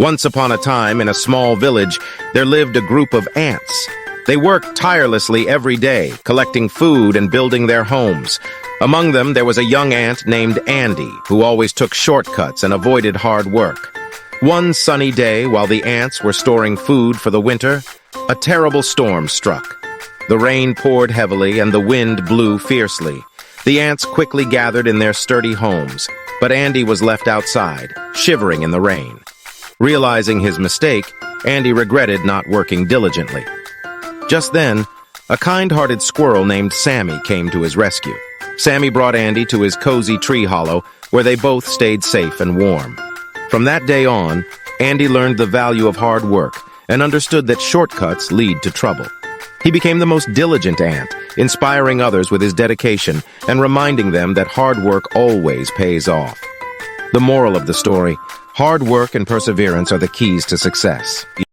Once upon a time, in a small village, there lived a group of ants. They worked tirelessly every day, collecting food and building their homes. Among them, there was a young ant named Andy, who always took shortcuts and avoided hard work. One sunny day, while the ants were storing food for the winter, a terrible storm struck. The rain poured heavily and the wind blew fiercely. The ants quickly gathered in their sturdy homes, but Andy was left outside, shivering in the rain. Realizing his mistake, Andy regretted not working diligently. Just then, a kind-hearted squirrel named Sammy came to his rescue. Sammy brought Andy to his cozy tree hollow, where they both stayed safe and warm. From that day on, Andy learned the value of hard work and understood that shortcuts lead to trouble. He became the most diligent ant, inspiring others with his dedication and reminding them that hard work always pays off. The moral of the story: hard work and perseverance are the keys to success.